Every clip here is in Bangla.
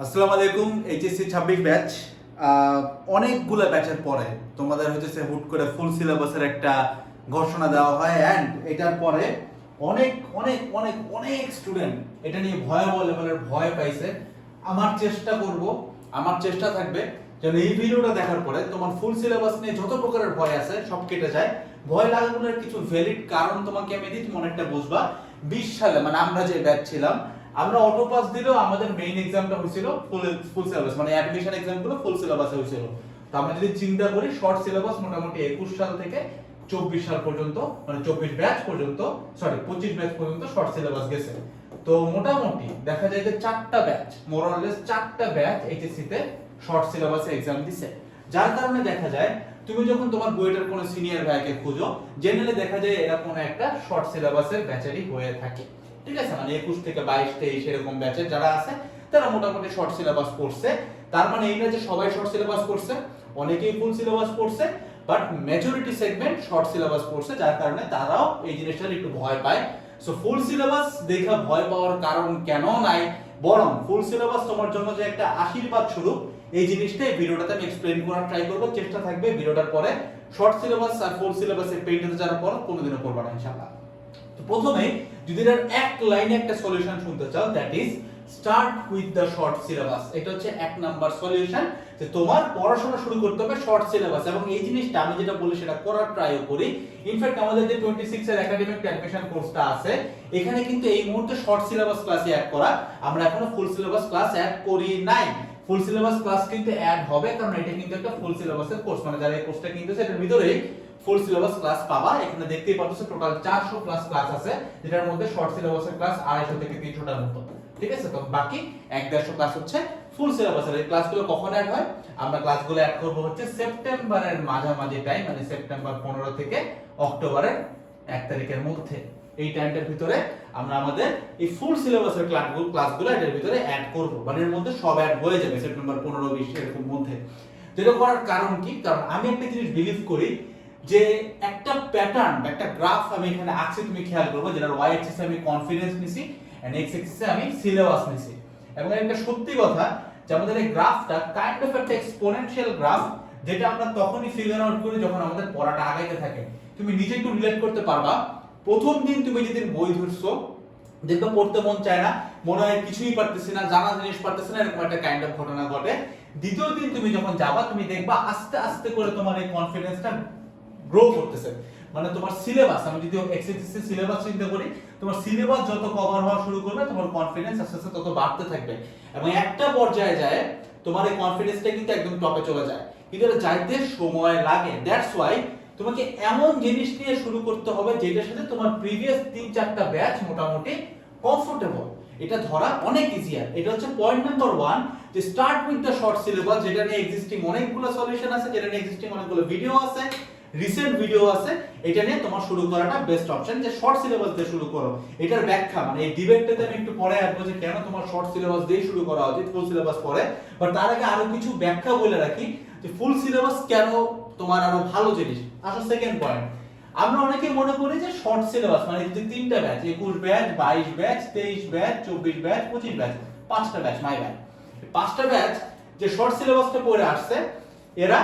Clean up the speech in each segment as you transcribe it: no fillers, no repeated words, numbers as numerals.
আসসালামু আলাইকুম। এইচএসসি 26 ব্যাচ অনেকগুলো ব্যাচের পরে তোমাদের হচ্ছে হুট করে ফুল সিলেবাসের একটা ঘোষণা দেওয়া হয় অ্যান্ড এটার পরে অনেক অনেক অনেক অনেক স্টুডেন্ট এটা নিয়ে ভয়াবহ লেভেলের ভয় পাইছে। আমার চেষ্টা থাকবে যেন এই ভিডিওটা দেখার পরে তোমার ফুল সিলেবাস নিয়ে যত প্রকারের ভয় আছে সব কেটে যায়। ভয় লাগানোর কিছু ভ্যালিড কারণ তোমাকে আমি দিই, তুমি অনেকটা বুঝবা। 20 সালে মানে আমরা যে ব্যাচ ছিলাম, আমরা অটো পাস দিলেও আমাদের মেইন এক্সামটা হয়েছিল ফুল সিলেবাস, মানে অ্যাডমিশন এক্সাম গুলো ফুল সিলেবাসে হয়েছিল। তো আমরা যদি চিন্তা করি শর্ট সিলেবাস মোটামুটি 21 সাল থেকে 24 সাল পর্যন্ত, মানে 24 ব্যাচ পর্যন্ত, 25 ব্যাচ পর্যন্ত শর্ট সিলেবাস গেছে। তো মোটামুটি দেখা যায় যে 4টা ব্যাচ, মোর অর লেস 4টা ব্যাচ এইচএসসি তে শর্ট সিলেবাসে এক্সাম দিছে। যার কারণে দেখা যায় তুমি যখন তোমার বইটার কোনো সিনিয়র ভাইকে খুঁজো, জেনারেলি দেখা যায় এরা কোনো একটা শর্ট সিলেবাসের ব্যাচেরই হয়ে থাকে। ঠিক আছে, মানে 21 থেকে 22 23 এরকম ব্যাচের যারা আছে তারা মোটামুটি শর্ট সিলেবাস পড়ছে। তার মানে এই না যে সবাই শর্ট সিলেবাস পড়ছে, অনেকেই ফুল সিলেবাস পড়ছে, but majority segment short syllabus পড়ছে, যার কারণে তারাও এই জিনিসটার একটু ভয় পায়। সো ফুল সিলেবাস দেখা ভয় পাওয়ার কারণ কেন নাই, বরং ফুল সিলেবাস তোমার জন্য যে একটা আশীর্বাদ স্বরূপ, এই জিনিসটাই ভিডিওটাতে আমি এক্সপ্লেইন করার ট্রাই করব। চেষ্টা থাকবে ভিডিওটার পরে শর্ট সিলেবাস আর ফুল সিলেবাসের পেইন্টাতে যাওয়ার পর কোনোদিনও পড়বা না ইনশাআল্লাহ। তো প্রথমে যদি এর এক লাইনে একটা সলিউশন শুনতে চাও, that is start with the short syllabus. এটা হচ্ছে এক নাম্বার সলিউশন, যে তোমার পড়াশোনা শুরু করতে হবে শর্ট সিলেবাস। এবং এই জিনিসটা আমি যেটা বলি সেটা করার ট্রাইও করি। ইনফ্যাক্ট আমাদের যে 26 এর একাডেমিক অ্যাডমিশন কোর্সটা আছে, এখানে কিন্তু এই মুহূর্তে শর্ট সিলেবাস ক্লাসে অ্যাড করা, আমরা এখনো ফুল সিলেবাস ক্লাস অ্যাড করি নাই। ফুল সিলেবাস ক্লাস কিন্তু অ্যাড হবে, কারণ এটা কিন্তু একটা ফুল সিলেবাসের কোর্স, মানে যারা এই কোর্সটা কিনতেছে এটার ভিতরেই ফুল সিলেবাস ক্লাস পাবা। এখানে দেখতেই পাচ্ছ টোটাল 400 প্লাস ক্লাস আছে, যেটার মধ্যে শর্ট সিলেবাসের ক্লাস 250 থেকে 300টার মতো। ঠিক আছে, তো বাকি 150 ক্লাস হচ্ছে ফুল সিলেবাসের। এই ক্লাসগুলো কখন অ্যাড হয়? আমরা ক্লাসগুলো অ্যাড করব হচ্ছে সেপ্টেম্বরের মাঝামাঝি টাইম, মানে সেপ্টেম্বর 15 থেকে অক্টোবরের 1 তারিখের মধ্যে। এই টাইমটার ভিতরে আমরা আমাদের এই ফুল সিলেবাসের ক্লাসগুলো এটার ভিতরে অ্যাড করব, মানে এর মধ্যে সব অ্যাড হয়ে যাবে সেপ্টেম্বর 15 20 এরকম মধ্যে। যেটা করার কারণ কি? কারণ আমি একটা জিনিস বিলিভ করি যে একটা প্যাটার্ন, একটা গ্রাফ আমি এখানে আঁকছি, তুমি খেয়াল করবে, যেটা ওয়াই অ্যাক্সিসে আমি কনফিডেন্স নিছি এন্ড এক্স অ্যাক্সিসে আমি সিলেবাস নিছি। এবং একটা সত্যি কথা যে আমাদের এই গ্রাফটা কাইন্ড অফ একটা এক্সপোনেনশিয়াল গ্রাফ, যেটা আমরা তখনই ফিগার আউট করি যখন আমাদের পড়াটা আগাইতে থাকে। তুমি নিজে একটু রিলেট করতে পারবা, প্রথম দিন তুমি যেদিন বই ধরছো, দেখবে পড়তে মন চায় না, মনে হয় কিছুই পারতেছি না, জানা জিনিস পারতেছি না, এরকম একটা কাইন্ড অফ ঘটনা ঘটে। দ্বিতীয় দিন তুমি যখন যাবা, তুমি দেখবা আস্তে আস্তে করে তোমার এই কনফিডেন্সটা গ্রো করতেছে। মানে তোমার সিলেবাস, আমি যদি এক্সএসসি সিলেবাস চিন্তা করি, তোমার সিলেবাস যত কভার হওয়া শুরু করবে, তোমার কনফিডেন্স আস্তে আস্তে তত বাড়তে থাকবে। এবং একটা পর্যায়ে যায় তোমার এই কনফিডেন্সটা কিন্তু একদম টপে চলে যায়, কিন্তু এটা যাইতে সময় লাগে। দ্যাটস ওয়াই তোমাকে এমন জিনিস নিয়ে শুরু করতে হবে যেটার সাথে তোমার প্রিভিয়াস 3-4টা ব্যাচ মোটামুটি কমফোর্টেবল। এটা ধরা অনেক ইজিয়ার। এটা হচ্ছে পয়েন্ট নাম্বার 1, যে start with the short syllabus, যেটা নিয়ে এক্সিস্টিং অনেকগুলো সলিউশন আছে, যেটা নিয়ে এক্সিস্টিং অনেকগুলো ভিডিও আছে, রিসেন্ট ভিডিও আছে। এটা নিয়ে তোমার শুরু করাটা বেস্ট অপশন, যে শর্ট সিলেবাস দিয়ে শুরু করো। এটার ব্যাখ্যা, মানে এই ডিবেটটাতে আমি একটু পরে আসবো যে কেন তোমার শর্ট সিলেবাস দিয়ে শুরু করা উচিত ফুল সিলেবাস পরে। বাট তার আগে আরো কিছু ব্যাখ্যা বলে রাখি যে ফুল সিলেবাস কেন তোমার আরো ভালো জিনিস। আসলে সেকেন্ড পয়েন্ট, আমরা অনেকে মনে করি যে শর্ট সিলেবাস মানে যে 3টা batch, 21 batch, 22 batch, 23 batch, 24 batch, 25 batch, 5টা ব্যাচ, মাই ব্যাচ, 5টা ব্যাচ যে শর্ট সিলেবাসটা পড়ে আসছে, এরা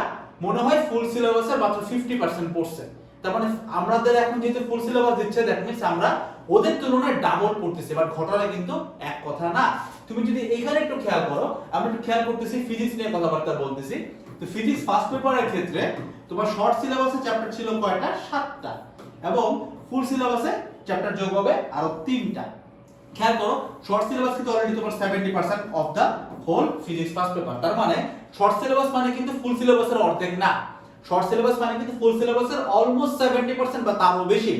মনে হয় ফুল সিলেবাসের মাত্র 50% পড়ছে। তার মানে আমাদের এখন যেহেতু ফুল সিলেবাস দিচ্ছে, দ্যাট মিন্স আমরা ওদের তুলনায় ডাবল পড়তেছি। বাট ঘটনা কিন্তু এক কথা না। তুমি যদি এখানে একটু খেয়াল করো, আমরা একটু খেয়াল করতেছি ফিজিক্স নিয়ে কথাবার্তা বলতেছি। তো ফিজিক্স ফার্স্ট পেপারের ক্ষেত্রে তোমার শর্ট সিলেবাসে চ্যাপ্টার ছিল কয়টা? 7টা, এবং ফুল সিলেবাসে চ্যাপ্টার যোগ হবে আরো 3টা। খেয়াল করো, শর্ট সিলেবাস কিন্তু অলরেডি তোমার 70% of the whole physics first paper. তার মানে শর্ট সিলেবাস মানে কিন্তু ফুল সিলেবাসের অর্ধেক না। শর্ট সিলেবাস মানে কিন্তু ফুল সিলেবাসের অলমোস্ট 70% বা তারও বেশি।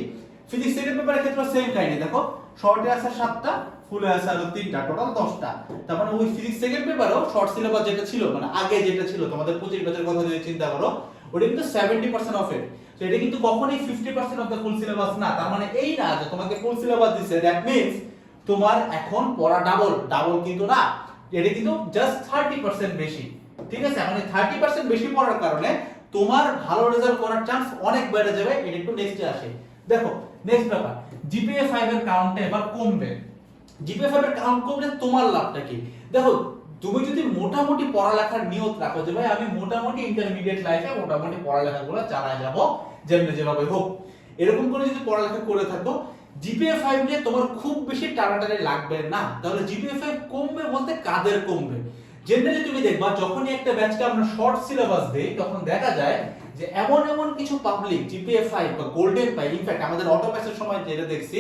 ফিজিক্স সেকেন্ড পেপারের ক্ষেত্রে সেম কাহিনী, দেখো শর্টে আছে 7টা, ফুলে আছে আরো 3টা, টোটাল 10টা। তার মানে ওই ফিজিক্স সেকেন্ড পেপারও শর্ট সিলেবাস যেটা ছিল, মানে আগে যেটা ছিল তোমাদের 25 ব্যাচের কথা যদি চিন্তা করো, ওটা কিন্তু 70% অফ ইট। তো এটা কিন্তু কখনোই 50% অফ দা ফুল সিলেবাস না। তার মানে এই না যে তোমাকে ফুল সিলেবাস দিছে দ্যাট মিন্স তোমার এখন পড়া ডাবল কিন্তু না, এটা কিন্তু জাস্ট 30% বেশি। ঠিক আছে, মানে 30% বেশি পড়ার কারণে তোমার ভালো রেজাল্ট করার চান্স অনেক বেড়ে যাবে। এটা একটু নেক্সটে আসে। দেখো নেক্সট ব্যাপার, জিপিএ 5 এর কাউন্টটা এবার কমবে। জিপিএ 5 এর কাউন্ট কমলে তোমার লাভটা কি? দেখো তুমি যদি মোটামুটি পড়ালেখার নিয়ত রাখো যে ভাই আমি মোটামুটি ইন্টারমিডিয়েট লাইফে মোটামুটি পড়ালেখাগুলো চালায় যাব যেভাবে হোক, এরকম করে যদি পড়ালেখা করে থাকো, জিপিএ 5 নিয়ে তোমার খুব বেশি টানাটানি লাগবে না। তাহলে জিপিএ 5 কমবে বলতে কাদের কমবে? জেনারেলি তুমি দেখবা যখনই একটা ব্যাচকে আমরা শর্ট সিলেবাস দেই তখন দেখা যায় যে এমন কিছু পাবলিক জিপিএ 5 বা গোল্ডেন পাই, ইনফ্যাক্ট আমাদের অটো পাসের সময় যেটা দেখছি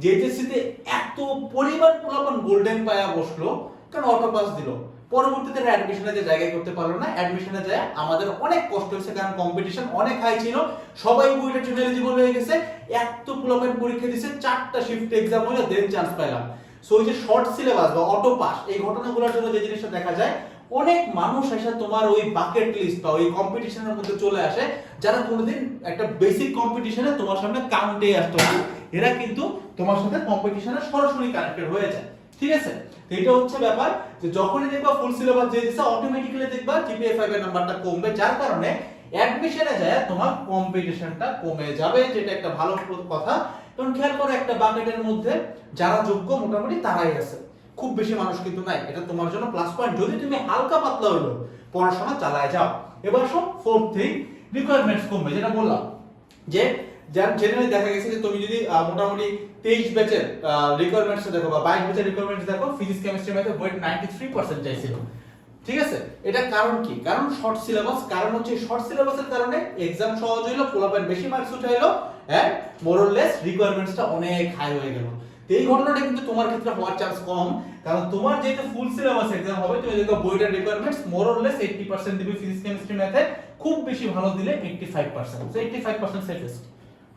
যে এইচএসসি তে এত পরিমাণ পোলাপান গোল্ডেন পায়া বসলো কারণ অটো পাস দিল, পরবর্তীতে অ্যাডমিশনে যে জায়গায় করতে পারলো না, অ্যাডমিশনে যায় আমাদের অনেক কষ্ট হয়েছে কারণ কম্পিটিশন অনেক হাই ছিল, সবাই বইটার জন্য এলিজিবল হয়ে গেছে, এত পোলাপান পরীক্ষা দিছে, 4টা শিফট এক্সাম হলো দেন চান্স পাইলাম। সো এই যে শর্ট সিলেবাস বা অটো পাস এই ঘটনাগুলোর জন্য যে জিনিসটা দেখা যায় অনেক মানুষ এসে তোমার ওই বাকেট লিস্ট বা ওই কম্পিটিশনের মধ্যে চলে আসে যারা কোনোদিন একটা বেসিক কম্পিটিশনে তোমার সামনে কাউন্টে আসতো না, এরা কিন্তু তোমার সাথে কম্পিটিশনে সরাসরি কানেক্টেড হয়ে যায়। ঠিক আছে, তো এটা হচ্ছে ব্যাপার যে যখনই দেখবা ফুল সিলেবাস দিয়ে দিছে অটোমেটিক্যালি দেখবা জিপিএ 5 এর নাম্বারটা কমবে, যার কারণে অ্যাডমিশনে যায় তোমার কম্পিটিশনটা কমে যাবে, যেটা একটা ভালো কথা। কারণ খেয়াল করো একটা বাকেটের মধ্যে যারা যোগ্য মোটামুটি তারাই আছে, খুব বেশি মানুষ কিন্তু নাই, এটা তোমার জন্য প্লাস পয়েন্ট যদি তুমি হালকা পাতলা হলো পড়াশোনা চালায় যাও। এবার সব ফোর্থ থিং রিকোয়ারমেন্টস কমবে, যেটা বললাম যে জেনারেলি দেখা গেছে যে তুমি যদি মোটামুটি 23 ব্যাচের রিকোয়ারমেন্টস দেখো বা 22 ব্যাচের রিকোয়ারমেন্টস দেখো, ফিজিক্স কেমিস্ট্রি ম্যাথে ওয়েট 93% চাইছিল। ঠিক আছে, এটা কারণ কি? কারণ শর্ট সিলেবাস, কারণ হচ্ছে শর্ট সিলেবাসের কারণে এক্সাম সহজ হইলো, পোলাপান বেশি মার্কস উঠাইলো এন্ড মোর অর লেস রিকোয়ারমেন্টসটা অনেক হাই হয়ে গেল। তো এই ঘটনাটা কিন্তু তোমার ক্ষেত্রে হওয়ার চান্স কম, কারণ তোমার যেহেতু ফুল সিলেবাস এক্সাম হবে তুমি দেখো বইটার রিকোয়ারমেন্টস মোর অর লেস 80% দিবে ফিজিক্স কেমিস্ট্রি ম্যাথে, খুব বেশি ভালো দিলে 85%, সো 85% সেফেস্ট।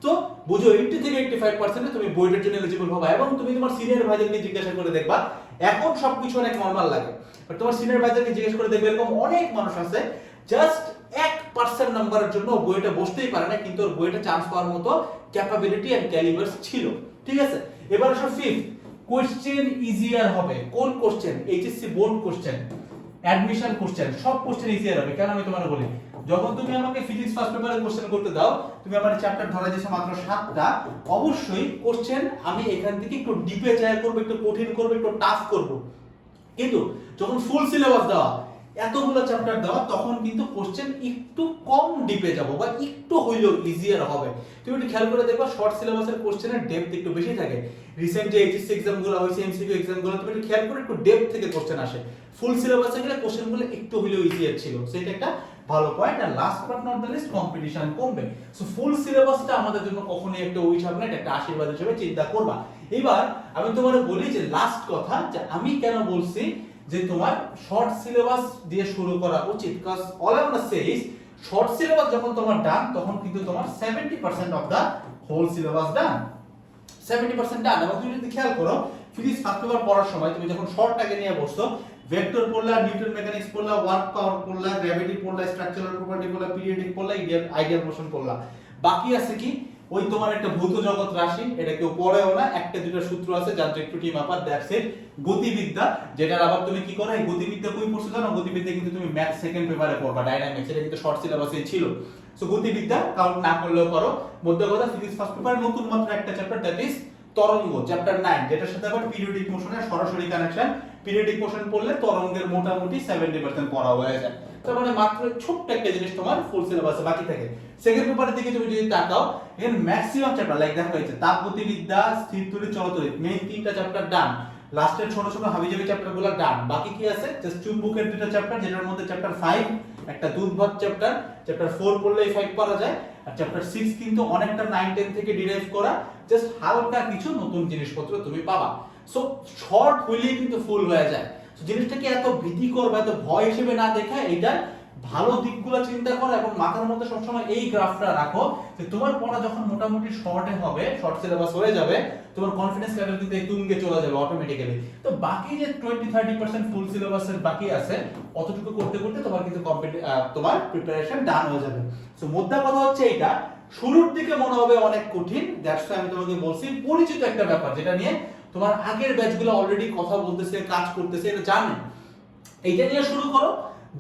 তো বুঝো 80 থেকে 85% এ তুমি বইটার জন্য এলিজিবল হবে। এবং তুমি তোমার সিনিয়র ভাইদেরকে জিজ্ঞাসা করে দেখবা, এখন সবকিছু অনেক নরমাল লাগে, বাট তোমার সিনিয়র ভাইদেরকে জিজ্ঞেস করে দেখবে এরকম অনেক মানুষ আছে জাস্ট 1% নাম্বারের জন্য বইটা বসতেই পারে না, কিন্তু ওর বইটা চান্স পাওয়ার মতো ক্যাপাবিলিটি এন্ড ক্যালিবারস ছিল। ঠিক আছে, এবার আসো ফিফথ, কোশ্চেন ইজিয়ার হবে। কোন question? HSC board question, admission question, সব কোশ্চেন ইজিয়ার হবে। কেন আমি তোমাকে বলি, যখন তুমি আমাকে ফিজিক্স ফার্স্ট পেপারে কোশ্চেন করতে দাও, তুমি আমার চ্যাপ্টার ধরা দিয়েছো মাত্র 7টা, অবশ্যই কোশ্চেন আমি এখান থেকে একটু ডিপে যায় করব, একটু কঠিন করব, একটু টাফ করব। কিন্তু যখন ফুল সিলেবাস দেওয়া, এতগুলো চ্যাপ্টার দেওয়া, তখন কিন্তু কোশ্চেন একটু কম ডিপে যাব বা একটু হইলেও ইজিয়ার হবে। তুমি একটু খেয়াল করে দেখবা শর্ট সিলেবাসের কোশ্চেনের ডেপথ একটু বেশি থাকে। রিসেন্ট যে এইচএসসি এক্সামগুলো হয়েছে, এমসিকিউ এক্সামগুলো, তুমি একটু খেয়াল করে একটু ডেপথ থেকে কোশ্চেন আসে। ফুল সিলেবাসে গেলে কোশ্চেনগুলো একটু হইলেও ইজিয়ার ছিল, সেটা একটা ভালো পয়েন্ট। আর last but not the least, competition কমবে। সো ফুল সিলেবাসটা আমাদের জন্য কখনোই একটা অভিশাপ না, একটা আশীর্বাদ হিসেবে চিন্তা করবা। এবার আমি তোমাকে বলি যে লাস্ট কথা, যে আমি কেন বলছি যে তোমার শর্ট সিলেবাস দিয়ে শুরু করা উচিত, কারণ all I want to say is short syllabus যখন তোমার ডান, তখন কিন্তু তোমার 70% অফ দা হোল সিলেবাস ডান, 70% ডান। এবং তুমি যদি খেয়াল করো ফিজিক্স ফার্স্ট পেপার পড়ার সময় তুমি যখন শর্টটাকে নিয়ে বসছো, ভেক্টর পড়লা, নিউটন মেকানিক্স পড়লা, ওয়ার্ক পাওয়ার পড়লা, গ্র্যাভিটি পড়লা, স্ট্রাকচারাল প্রপার্টি পড়লা, পিরিয়ডিক পড়লা, আইডিয়াল মোশন পড়লা, বাকি আছে কি ওই তোমার একটা ভৌত জগৎ রাশি, এটা কেউ পড়েও না, একটা দুটো সূত্র আছে যান্ত্রিক ত্রুটি মাপার, দ্যাটস ইট। গতিবিদ্যা, যেটার আবার তুমি কি করো, এই গতিবিদ্যা কই পড়ছো জানো? গতিবিদ্যা কিন্তু তুমি ম্যাথ সেকেন্ড পেপারে পড়বা, ডাইনামিক্স, এটা কিন্তু শর্ট সিলেবাসে ছিল। সো গতিবিদ্যা কাউন্ট না করলেও করো। মধ্য কথা ফিজিক্স ফার্স্ট পেপারে নতুন মাত্র একটা চ্যাপ্টার, দ্যাট ইজ তরঙ্গ, চ্যাপ্টার 9, যেটার সাথে আবার পিরিয়ডিক মোশনের সরাসরি কানেকশন। পিরিয়ডিক মোশন পড়লে তরঙ্গের মোটামুটি 70% পড়া হয়ে যায়। তার মানে মাত্র ছোট্ট একটা জিনিস তোমার ফুল সিলেবাসে বাকি থাকে। সেকেন্ড পেপারের দিকে তুমি যদি তাকাও, এখানে ম্যাক্সিমাম চ্যাপ্টার লাইক দেখা হয়েছে তাপগতিবিদ্যা, স্থিরতড়িৎ, চলতড়িৎ, মেইন 3টা চ্যাপ্টার ডান, লাস্টের ছোট ছোট হাবিজাবি চ্যাপ্টারগুলো ডান। বাকি কি আছে? জাস্ট চুম্বকের 2টা চ্যাপ্টার, যেটার মধ্যে চ্যাপ্টার 5 একটা দুধভাত চ্যাপ্টার, চ্যাপ্টার 4 পড়লেই 5 পারা যায়, আর চ্যাপ্টার 6 কিন্তু অনেকটা 9 10 থেকে ডিরাইভ করা, জাস্ট হালকা কিছু নতুন জিনিসপত্র তুমি পাবা। সো শর্ট হইলেই কিন্তু ফুল হয়ে যায়। সো জিনিসটাকে এত ভীতিকর বা এত ভয় হিসেবে না দেখে এটা ভালো দিকগুলো চিন্তা করো এবং মাথার মধ্যে সবসময় এই গ্রাফটা রাখো যে তোমার পড়া যখন মোটামুটি শর্টে হবে, শর্ট সিলেবাস হয়ে যাবে, তোমার কনফিডেন্স লেভেল কিন্তু এই তুঙ্গে চলে যাবে অটোমেটিক্যালি। তো বাকি যে 20-30% ফুল সিলেবাসের বাকি আছে, অতটুকু করতে করতে তোমার কিন্তু তোমার প্রিপারেশন ডান হয়ে যাবে। সো মোদ্দা কথা হচ্ছে এইটা, শুরুর দিকে মনে হবে অনেক কঠিন, দ্যাটস ওয়াই আমি তোমাকে বলছি পরিচিত একটা ব্যাপার যেটা নিয়ে তোমার আগের ব্যাচগুলো অলরেডি কথা বলতেছে, কাজ করতেছে, এটা জানে, এইটা নিয়ে শুরু করো।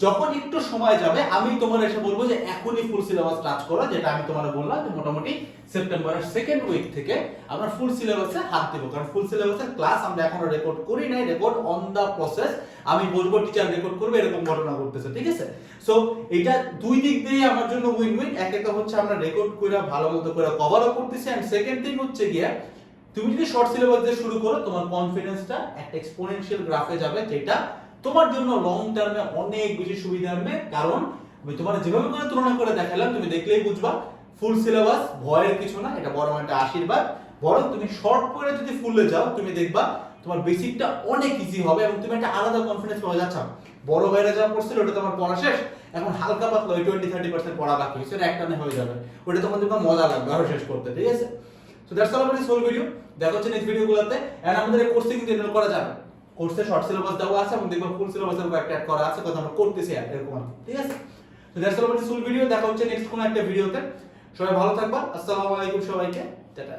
যখন একটু সময় যাবে আমি তোমার এসে বলবো যে এখনই ফুল সিলেবাস টাচ করো, যেটা আমি তোমার বললাম যে মোটামুটি সেপ্টেম্বরের সেকেন্ড উইক থেকে আমরা ফুল সিলেবাসে হাত দেব। কারণ ফুল সিলেবাসের ক্লাস আমরা এখনো রেকর্ড করি নাই, রেকর্ড অন দা প্রসেস। আমি বলবো টিচার রেকর্ড করবে, এরকম ঘটনা ঘটতেছে, ঠিক আছে? সো এটা দুই দিক দিয়ে আমার জন্য উইন উইন। একটা হচ্ছে আমরা রেকর্ড করে ভালো মতো করে কভারও করতেছি, এন্ড সেকেন্ড থিং হচ্ছে গিয়ে তুমি যদি শর্ট সিলেবাস দিয়ে শুরু করো তোমার কনফিডেন্সটা একটা এক্সপোনেনশিয়াল গ্রাফে যাবে, যেটা তোমার জন্য লং টার্মে অনেক বেশি সুবিধা হবে। কারণ আমি তোমার যেভাবে করে তুলনা করে দেখালাম তুমি দেখলেই বুঝবা ফুল সিলেবাস ভয়ের কিছু না, এটা বড় একটা আশীর্বাদ। বরং তুমি শর্ট করে যদি ফুলে যাও তুমি দেখবা তোমার বেসিকটা অনেক ইজি হবে এবং তুমি একটা আলাদা কনফিডেন্স পাওয়া যাচ্ছে। বড় ভাইরা যা পড়ছিল ওটা তোমার পড়া শেষ, এখন হালকা পাতলা ওই 20-30% পড়া বাকি, সেটা একটানে হয়ে যাবে, ওটা তখন দেখবা মজা লাগবে আরো শেষ করতে, ঠিক আছে? So that's all about this whole video. দেখা হচ্ছে নেক্সট ভিডিওগুলোতে। এন্ড আমাদের এই কোর্সে কিন্তু এনরোল করা যাবে, কোর্সে শর্ট সিলেবাস দেওয়া আছে এবং দেখবা ফুল সিলেবাসের উপর একটা অ্যাড করা আছে, কথা আমরা করতেছি এরকম, ঠিক আছে? So that's all about this whole video. দেখা হচ্ছে নেক্সট কোন একটা ভিডিওতে। সবাই ভালো থাকবা। আসসালামু আলাইকুম সবাইকে, টাটা।